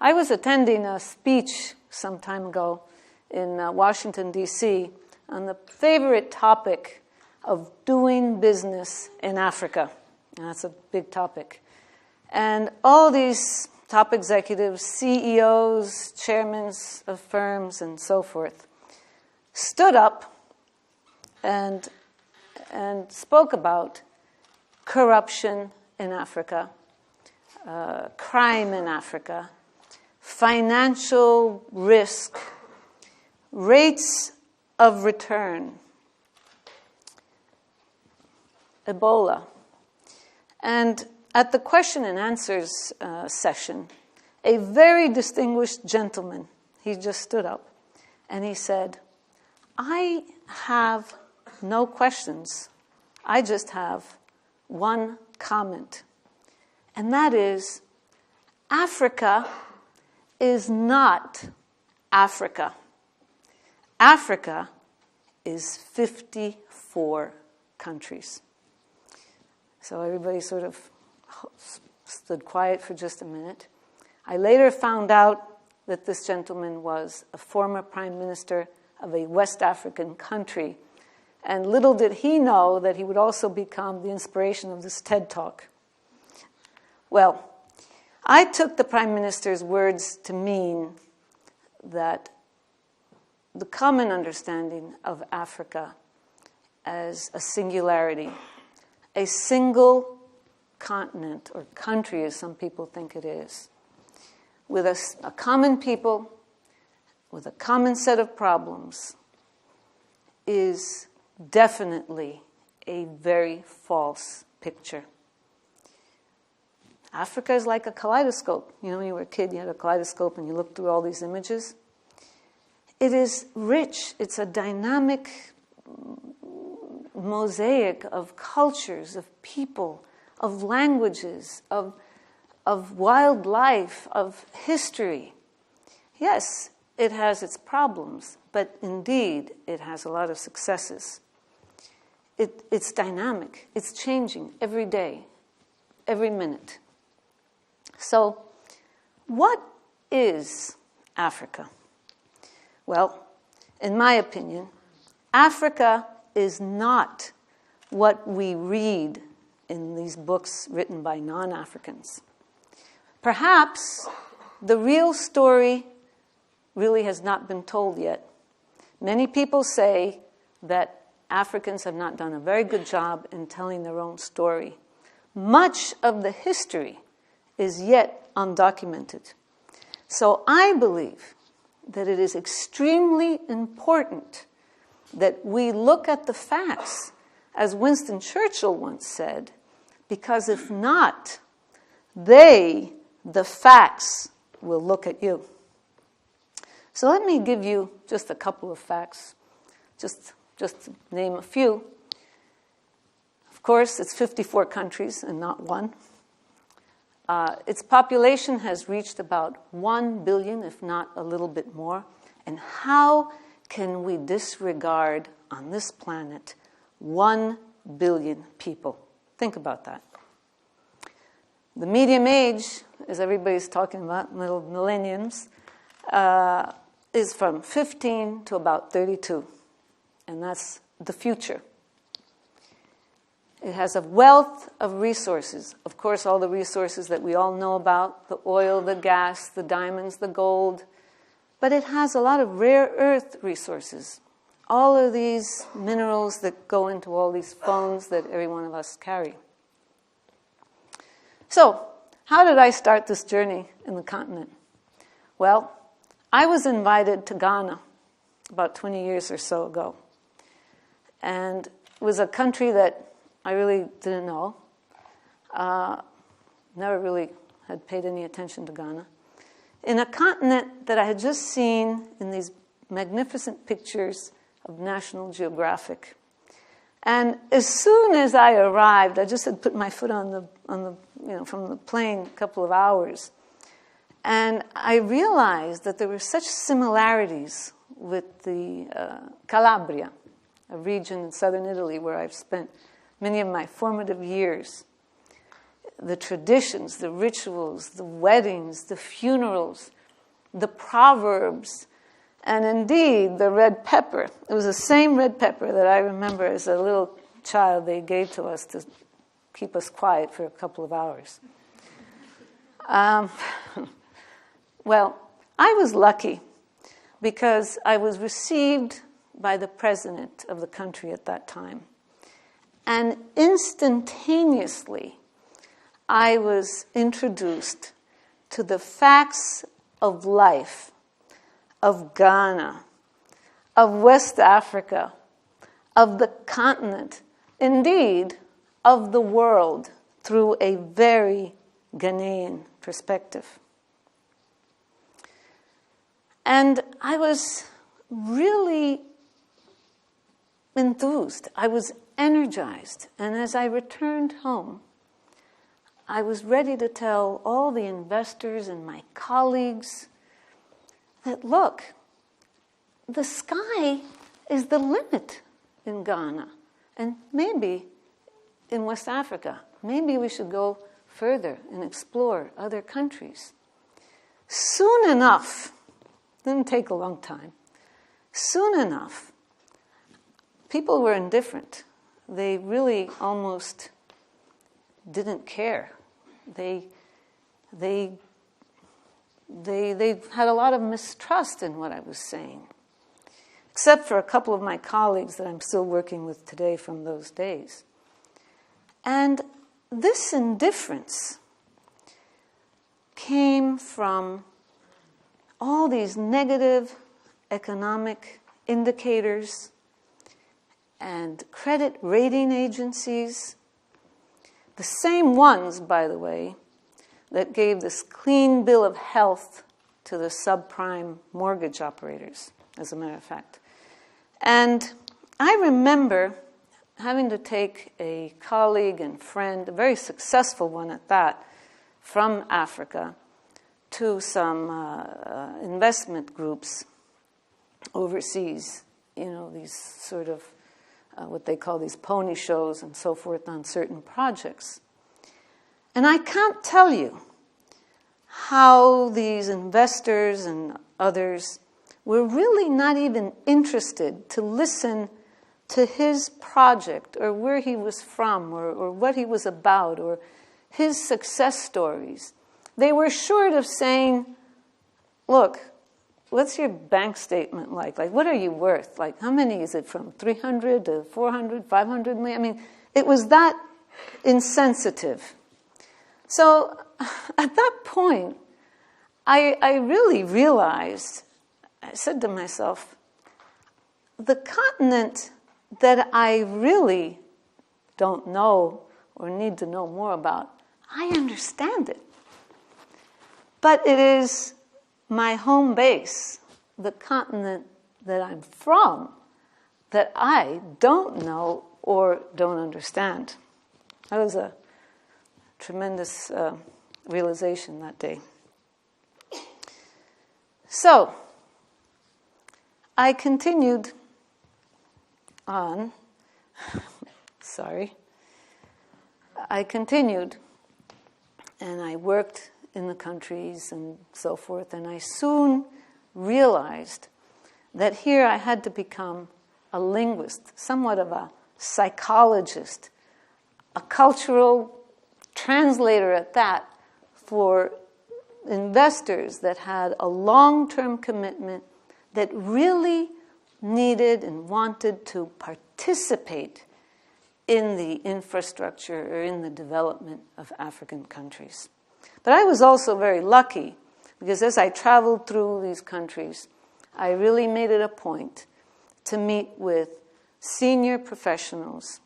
I was attending a speech some time ago in Washington, D.C. on the favorite topic of doing business in Africa. And that's a big topic. And all these top executives, CEOs, chairmen of firms, and so forth, stood up and spoke about corruption in Africa, crime in Africa, financial risk, rates of return, Ebola. And at the question and answers session, a very distinguished gentleman, he just stood up and he said, I have no questions. I just have one comment. And that is, Africa is not Africa. Africa is 54 countries. So everybody sort of stood quiet for just a minute. I later found out that this gentleman was a former prime minister of a West African country. And little did he know that he would also become the inspiration of this TED Talk. Well, I took the prime minister's words to mean that the common understanding of Africa as a singularity, a single continent, or country as some people think it is, with a common people, with a common set of problems, is definitely a very false picture. Africa is like a kaleidoscope. You know, when you were a kid, you had a kaleidoscope and you looked through all these images. It is rich. It's a dynamic mosaic of cultures, of people, of languages, of wildlife, of history. Yes, it has its problems, but indeed it has a lot of successes. It's dynamic. It's changing every day, every minute. So, what is Africa? Well, in my opinion, Africa is not what we read in these books written by non-Africans. Perhaps the real story really has not been told yet. Many people say that Africans have not done a very good job in telling their own story. Much of the history is yet undocumented. So I believe that it is extremely important that we look at the facts, as Winston Churchill once said, because if not, the facts, will look at you. So let me give you just a couple of facts, just to name a few. Of course, it's 54 countries and not one. Its population has reached about 1 billion, if not a little bit more. And how can we disregard on this planet 1 billion people? Think about that. The median age, as everybody's talking about, middle millenniums, is from 15 to about 32. And that's the future. It has a wealth of resources. Of course, all the resources that we all know about, the oil, the gas, the diamonds, the gold. But it has a lot of rare earth resources. All of these minerals that go into all these phones that every one of us carry. So, how did I start this journey in the continent? Well, I was invited to Ghana about 20 years or so ago. And it was a country that I really didn't know. Never really had paid any attention to Ghana. In a continent that I had just seen in these magnificent pictures of National Geographic. And as soon as I arrived, I just had put my foot on the from the plane a couple of hours. And I realized that there were such similarities with the Calabria, a region in southern Italy where I've spent many of my formative years. the traditions, the rituals, the weddings, the funerals, the proverbs, and indeed the red pepper. It was the same red pepper that I remember as a little child they gave to us to keep us quiet for a couple of hours. Well, I was lucky because I was received by the president of the country at that time. And instantaneously, I was introduced to the facts of life, of Ghana, of West Africa, of the continent, indeed, of the world, through a very Ghanaian perspective. And I was really enthused. I was energized. And as I returned home, I was ready to tell all the investors and my colleagues that, look, the sky is the limit in Ghana, and maybe in West Africa. Maybe we should go further and explore other countries. Soon enough, didn't take a long time, soon enough, people were indifferent. They really almost didn't care. They had a lot of mistrust in what I was saying, except for a couple of my colleagues that I'm still working with today from those days. And this indifference came from all these negative economic indicators and credit rating agencies, the same ones, by the way, that gave this clean bill of health to the subprime mortgage operators, as a matter of fact. And I remember having to take a colleague and friend, a very successful one at that, from Africa to some investment groups overseas, these sort of what they call these pony shows and so forth on certain projects. And I can't tell you how these investors and others were really not even interested to listen to his project or where he was from or what he was about or his success stories. They were short of saying, look, what's your bank statement like? Like, what are you worth? Like, how many is it from 300 to 400, 500 million? I mean, it was that insensitive. So at that point, I really realized, I said to myself, the continent that I really don't know or need to know more about, I understand it. But it is my home base, the continent that I'm from, that I don't know or don't understand. That was a tremendous realization that day. So, I continued on. I continued, and I worked in the countries and so forth, and I soon realized that here I had to become a linguist, somewhat of a psychologist, a cultural translator at that for investors that had a long-term commitment that really needed and wanted to participate in the infrastructure or in the development of African countries. But I was also very lucky because as I traveled through these countries, I really made it a point to meet with senior professionals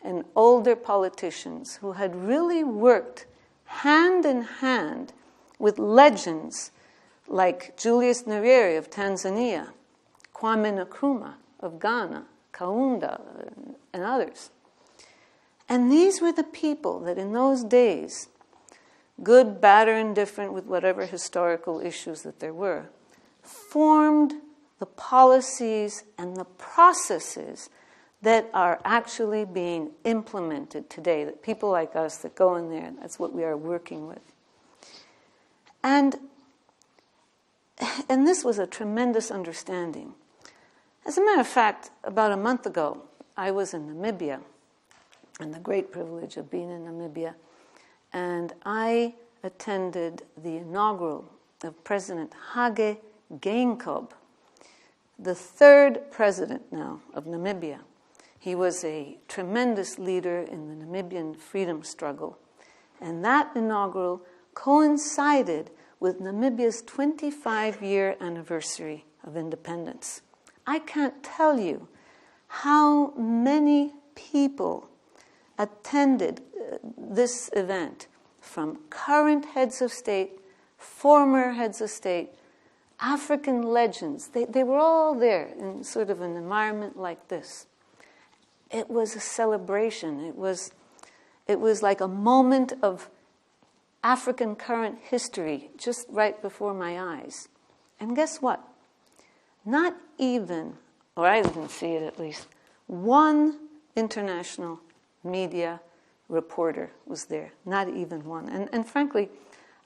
and older politicians who had really worked hand in hand with legends like Julius Nyerere of Tanzania, Kwame Nkrumah of Ghana, Kaunda, and others. And these were the people that in those days, good, bad, or indifferent with whatever historical issues that there were, formed the policies and the processes that are actually being implemented today, that people like us that go in there, that's what we are working with. And this was a tremendous understanding. As a matter of fact, about a month ago, I was in Namibia, and the great privilege of being in Namibia, and I attended the inaugural of President Hage Geingob, the third president now of Namibia. He was a tremendous leader in the Namibian freedom struggle, and that inaugural coincided with Namibia's 25-year anniversary of independence. I can't tell you how many people attended this event, from current heads of state, former heads of state, African legends. They were all there in sort of an environment like this. It was a celebration. It was like a moment of African current history just right before my eyes. And guess what? Not even, or I didn't see it at least, one international media reporter was there. Not even one. And frankly,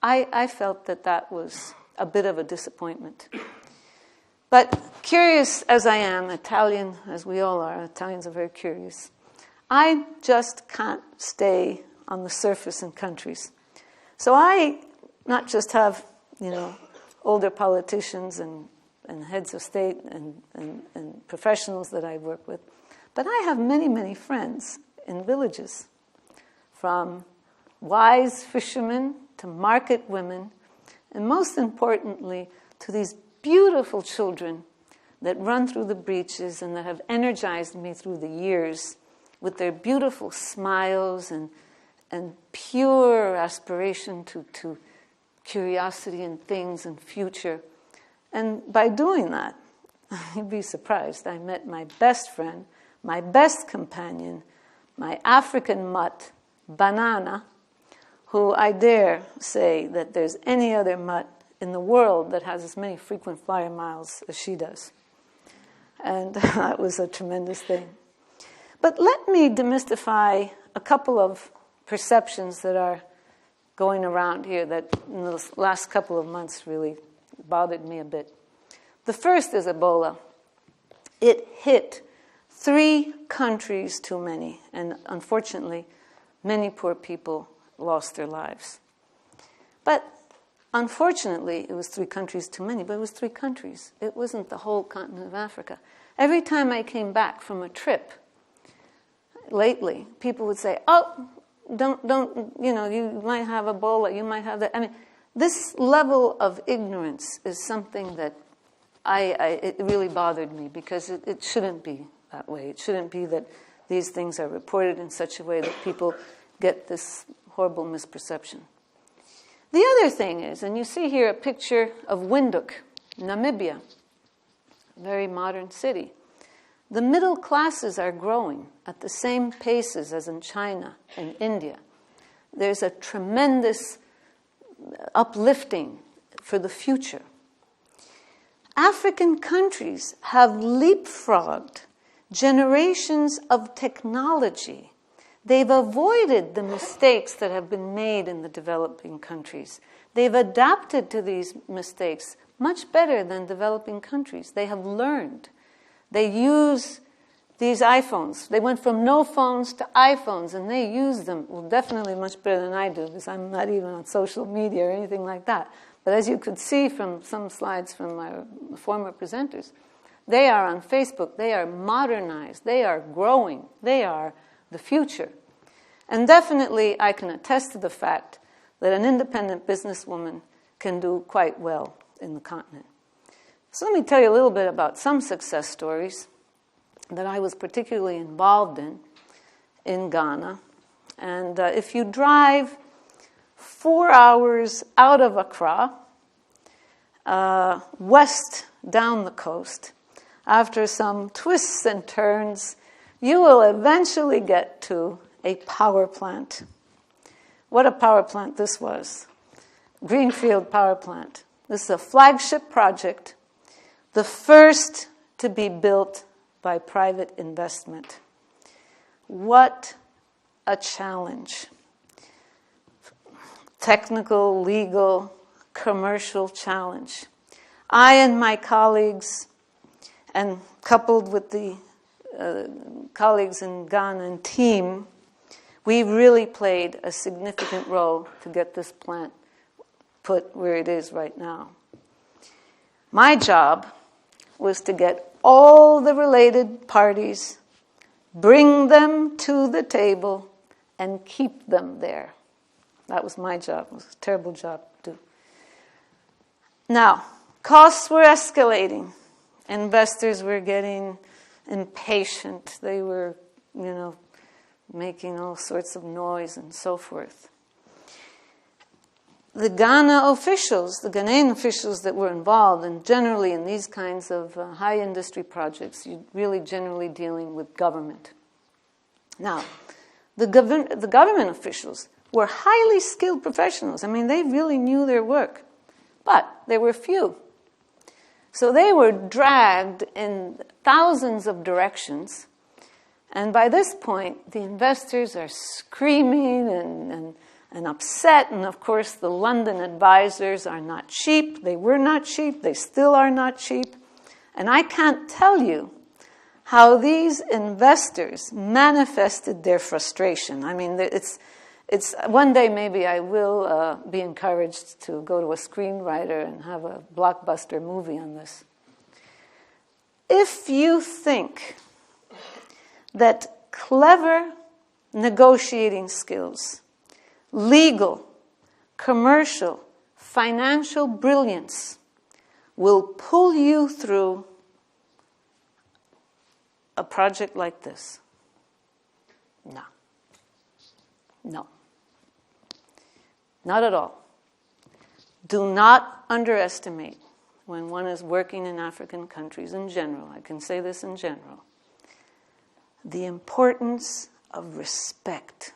I felt that was a bit of a disappointment. But curious as I am, Italian as we all are, Italians are very curious, I just can't stay on the surface in countries. So I not just have, older politicians and heads of state and professionals that I work with, but I have many, many friends in villages, from wise fishermen to market women, and most importantly, to these beautiful children that run through the breaches and that have energized me through the years with their beautiful smiles and pure aspiration to curiosity in things and future. And by doing that, you'd be surprised, I met my best friend, my best companion, my African mutt, Banana, who I dare say that there's any other mutt in the world that has as many frequent flyer miles as she does. And that was a tremendous thing. But let me demystify a couple of perceptions that are going around here that in the last couple of months really bothered me a bit. The first is Ebola. It hit 3 countries too many, and unfortunately, many poor people lost their lives. But unfortunately, it was 3 countries too many, but it was 3 countries. It wasn't the whole continent of Africa. Every time I came back from a trip, lately, people would say, oh, don't, you might have Ebola, you might have that. I mean, this level of ignorance is something that it really bothered me, because it shouldn't be that way. It shouldn't be that these things are reported in such a way that people get this horrible misperception. The other thing is, and you see here a picture of Windhoek, Namibia, a very modern city. The middle classes are growing at the same paces as in China and India. There's a tremendous uplifting for the future. African countries have leapfrogged generations of technology. They've avoided the mistakes that have been made in the developing countries. They've adapted to these mistakes much better than developing countries. They have learned. They use these iPhones. They went from no phones to iPhones, and they use them, well, definitely much better than I do, because I'm not even on social media or anything like that. But as you could see from some slides from my former presenters, they are on Facebook. They are modernized. They are growing. They are the future. And definitely I can attest to the fact that an independent businesswoman can do quite well in the continent. So let me tell you a little bit about some success stories that I was particularly involved in Ghana. And if you drive 4 hours out of Accra, west down the coast, after some twists and turns, you will eventually get to a power plant. What a power plant this was. Greenfield power plant. This is a flagship project, the first to be built by private investment. What a challenge. Technical, legal, commercial challenge. I and my colleagues, and coupled with the colleagues in Ghana and team, we really played a significant role to get this plant put where it is right now. My job was to get all the related parties, bring them to the table, and keep them there. That was my job. It was a terrible job to do. Now, costs were escalating. Investors were getting impatient. They were, making all sorts of noise and so forth. The Ghanaian officials that were involved, and generally in these kinds of high industry projects, you're really generally dealing with government. Now, the government officials were highly skilled professionals. I mean, they really knew their work, but there were few. So they were dragged in thousands of directions, and by this point, the investors are screaming and upset, and of course the London advisors are not cheap. They were not cheap. They still are not cheap. And I can't tell you how these investors manifested their frustration. I mean, it's one day maybe I will be encouraged to go to a screenwriter and have a blockbuster movie on this. If you think that clever negotiating skills, legal, commercial, financial brilliance will pull you through a project like this, no. Not at all. Do not underestimate, when one is working in African countries in general, I can say this in general, the importance of respect.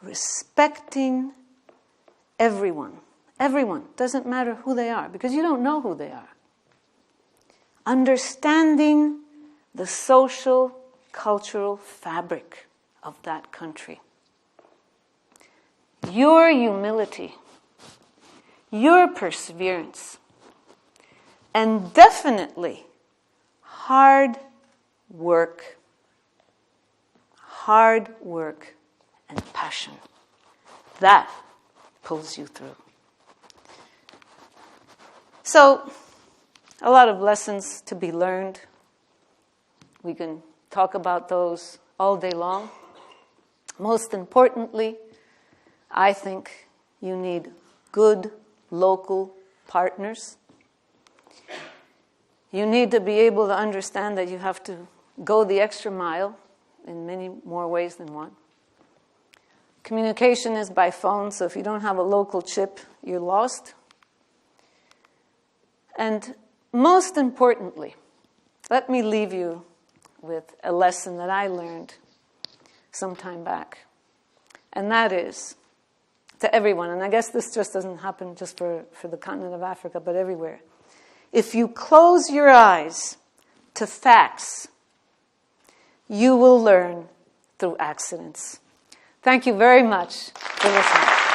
Respecting everyone. Everyone. Doesn't matter who they are, because you don't know who they are. Understanding the social, cultural fabric of that country. Your humility, your perseverance, and definitely hard work and passion. That pulls you through. So, a lot of lessons to be learned. We can talk about those all day long. Most importantly, I think you need good local partners. You need to be able to understand that you have to go the extra mile in many more ways than one. Communication is by phone, so if you don't have a local chip, you're lost. And most importantly, let me leave you with a lesson that I learned some time back. And that is, to everyone, and I guess this just doesn't happen just for the continent of Africa, but everywhere. If you close your eyes to facts, you will learn through accidents. Thank you very much for listening.